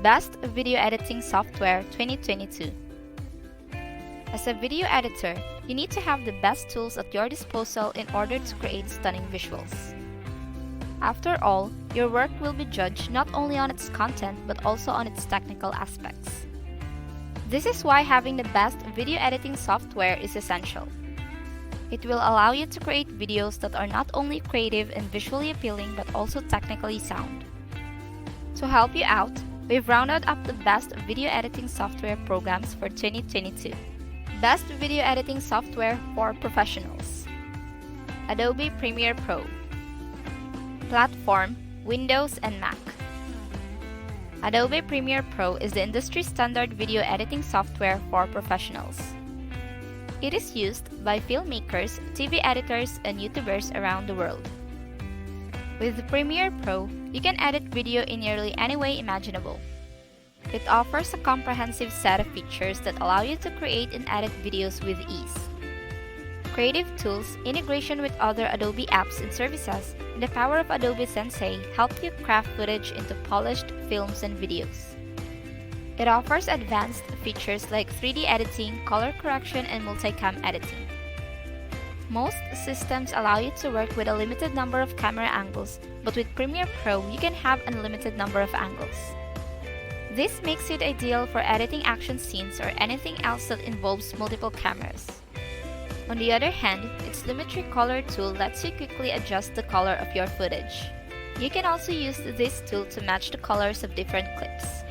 Best Video Editing Software 2022. As a video editor, you need to have the best tools at your disposal in order to create stunning visuals. After all, your work will be judged not only on its content but also on its technical aspects. This is why having the best video editing software is essential. It will allow you to create videos that are not only creative and visually appealing but also technically sound. To help you out, we've rounded up the best video editing software programs for 2022. Best video editing software for professionals: Adobe Premiere Pro. Platform: Windows and Mac. Adobe Premiere Pro is the industry standard video editing software for professionals. It is used by filmmakers, TV editors, and YouTubers around the world. With Premiere Pro, you can edit video in nearly any way imaginable. It offers a comprehensive set of features that allow you to create and edit videos with ease. Creative tools, integration with other Adobe apps and services, and the power of Adobe Sensei help you craft footage into polished films and videos. It offers advanced features like 3D editing, color correction, and multicam editing. Most systems allow you to work with a limited number of camera angles, but with Premiere Pro, you can have an unlimited number of angles. This makes it ideal for editing action scenes or anything else that involves multiple cameras. On the other hand, its Lumetri Color tool lets you quickly adjust the color of your footage. You can also use this tool to match the colors of different clips.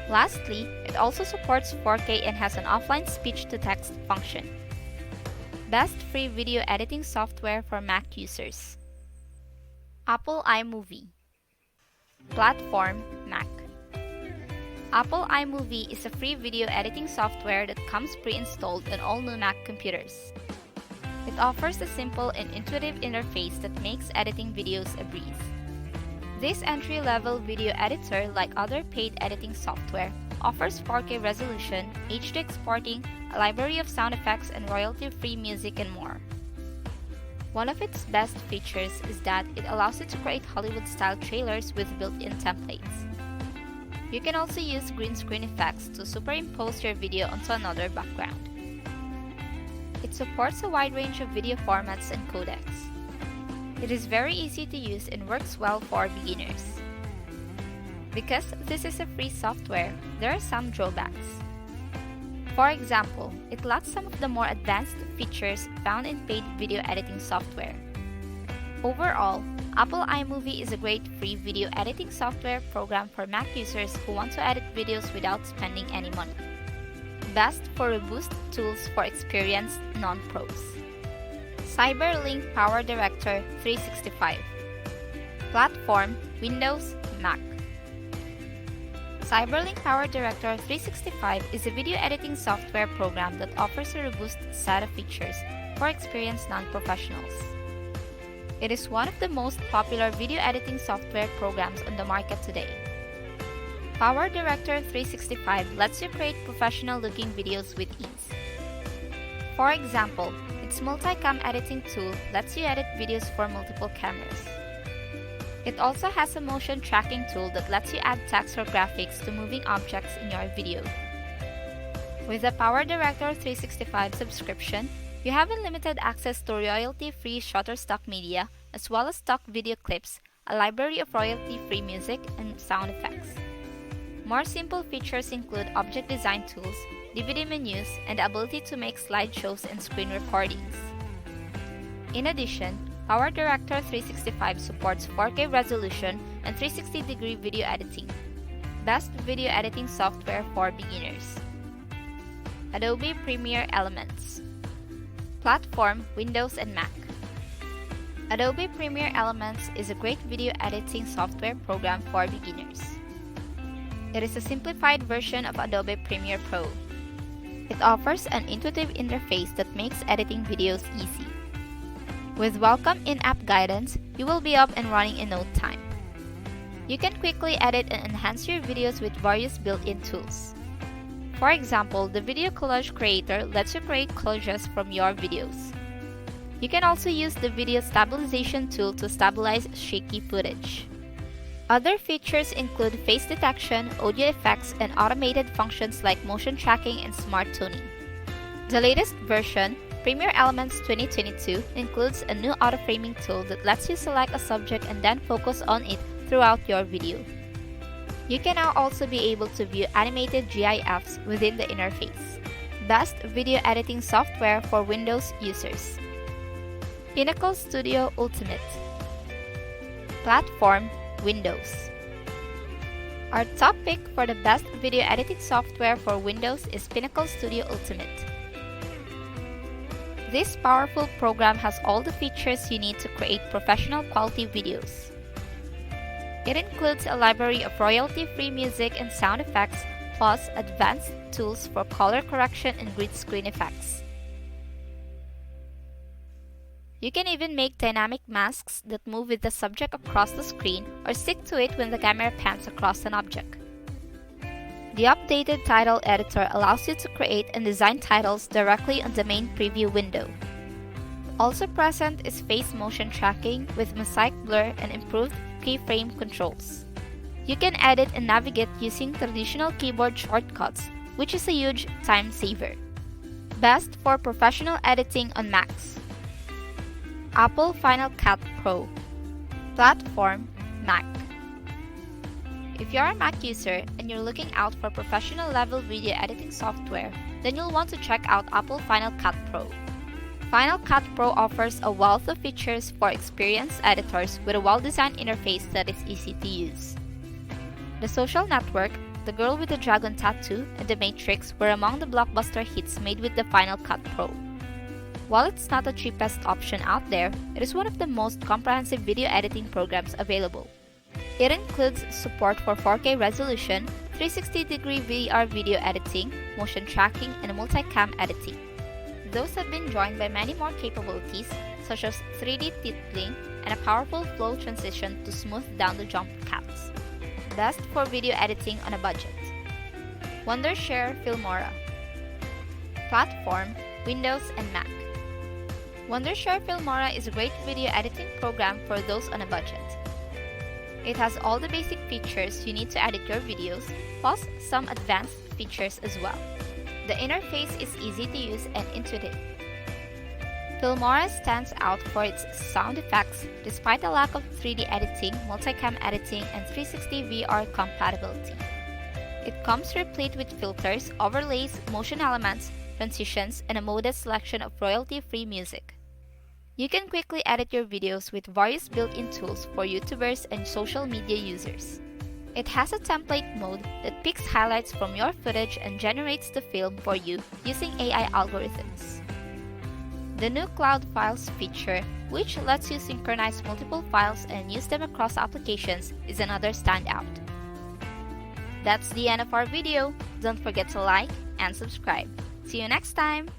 Lastly, it also supports 4K and has an offline speech-to-text function. Best free video editing software for Mac users: Apple iMovie. Platform: Mac. Apple iMovie is a free video editing software that comes pre-installed on all new Mac computers. It offers a simple and intuitive interface that makes editing videos a breeze. This entry-level video editor, like other paid editing software, offers 4K resolution, HD exporting, a library of sound effects, and royalty-free music and more. One of its best features is that it allows you to create Hollywood-style trailers with built-in templates. You can also use green screen effects to superimpose your video onto another background. It supports a wide range of video formats and codecs. It is very easy to use and works well for beginners. Because this is a free software, there are some drawbacks. For example, it lacks some of the more advanced features found in paid video editing software. Overall, Apple iMovie is a great free video editing software program for Mac users who want to edit videos without spending any money. Best for robust tools for experienced non-pros: CyberLink PowerDirector 365. Platform: Windows, Mac. CyberLink PowerDirector 365 is a video editing software program that offers a robust set of features for experienced non-professionals. It is one of the most popular video editing software programs on the market today. PowerDirector 365 lets you create professional-looking videos with ease. For example, its multicam editing tool lets you edit videos for multiple cameras. It also has a motion tracking tool that lets you add text or graphics to moving objects in your video. With the PowerDirector 365 subscription, you have unlimited access to royalty-free Shutterstock media, as well as stock video clips, a library of royalty-free music, and sound effects. More simple features include object design tools, DVD menus, and the ability to make slideshows and screen recordings. In addition, PowerDirector 365 supports 4K resolution and 360-degree video editing. Best video editing software for beginners: Adobe Premiere Elements. Platform: Windows and Mac. Adobe Premiere Elements is a great video editing software program for beginners. It is a simplified version of Adobe Premiere Pro. It offers an intuitive interface that makes editing videos easy. With welcome in-app guidance, you will be up and running in no time. You can quickly edit and enhance your videos with various built-in tools. For example, the Video Collage Creator lets you create collages from your videos. You can also use the Video Stabilization tool to stabilize shaky footage. Other features include face detection, audio effects, and automated functions like motion tracking and smart tuning. The latest version, Premiere Elements 2022, includes a new auto-framing tool that lets you select a subject and then focus on it throughout your video. You can now also be able to view animated GIFs within the interface. Best video editing software for Windows users. Pinnacle Studio Ultimate. Platform, Windows. Our top pick for the best video editing software for Windows is Pinnacle Studio Ultimate. This powerful program has all the features you need to create professional quality videos. It includes a library of royalty-free music and sound effects, plus advanced tools for color correction and grid screen effects. You can even make dynamic masks that move with the subject across the screen or stick to it when the camera pans across an object. The updated title editor allows you to create and design titles directly on the main preview window. Also present is face motion tracking with mosaic blur and improved keyframe controls. You can edit and navigate using traditional keyboard shortcuts, which is a huge time saver. Best for professional editing on Macs. Apple Final Cut Pro. Platform, Mac. If you're a Mac user and you're looking out for professional level video editing software, then you'll want to check out Apple Final Cut Pro. Final Cut Pro offers a wealth of features for experienced editors with a well-designed interface that is easy to use. The Social Network, The Girl with the Dragon Tattoo, and The Matrix were among the blockbuster hits made with the Final Cut Pro. While it's not the cheapest option out there, it is one of the most comprehensive video editing programs available. It includes support for 4K resolution, 360-degree VR video editing, motion tracking, and multicam editing. Those have been joined by many more capabilities, such as 3D tittling and a powerful flow transition to smooth down the jump cuts. Best for video editing on a budget. Wondershare Filmora. Platform, Windows and Mac. Wondershare Filmora is a great video editing program for those on a budget. It has all the basic features you need to edit your videos, plus some advanced features as well. The interface is easy to use and intuitive. Filmora stands out for its sound effects despite a lack of 3D editing, multicam editing, and 360 VR compatibility. It comes replete with filters, overlays, motion elements, transitions, and a modest selection of royalty-free music. You can quickly edit your videos with various built-in tools for YouTubers and social media users. It has a template mode that picks highlights from your footage and generates the film for you using AI algorithms. The new Cloud Files feature, which lets you synchronize multiple files and use them across applications, is another standout. That's the end of our video. Don't forget to like and subscribe. See you next time!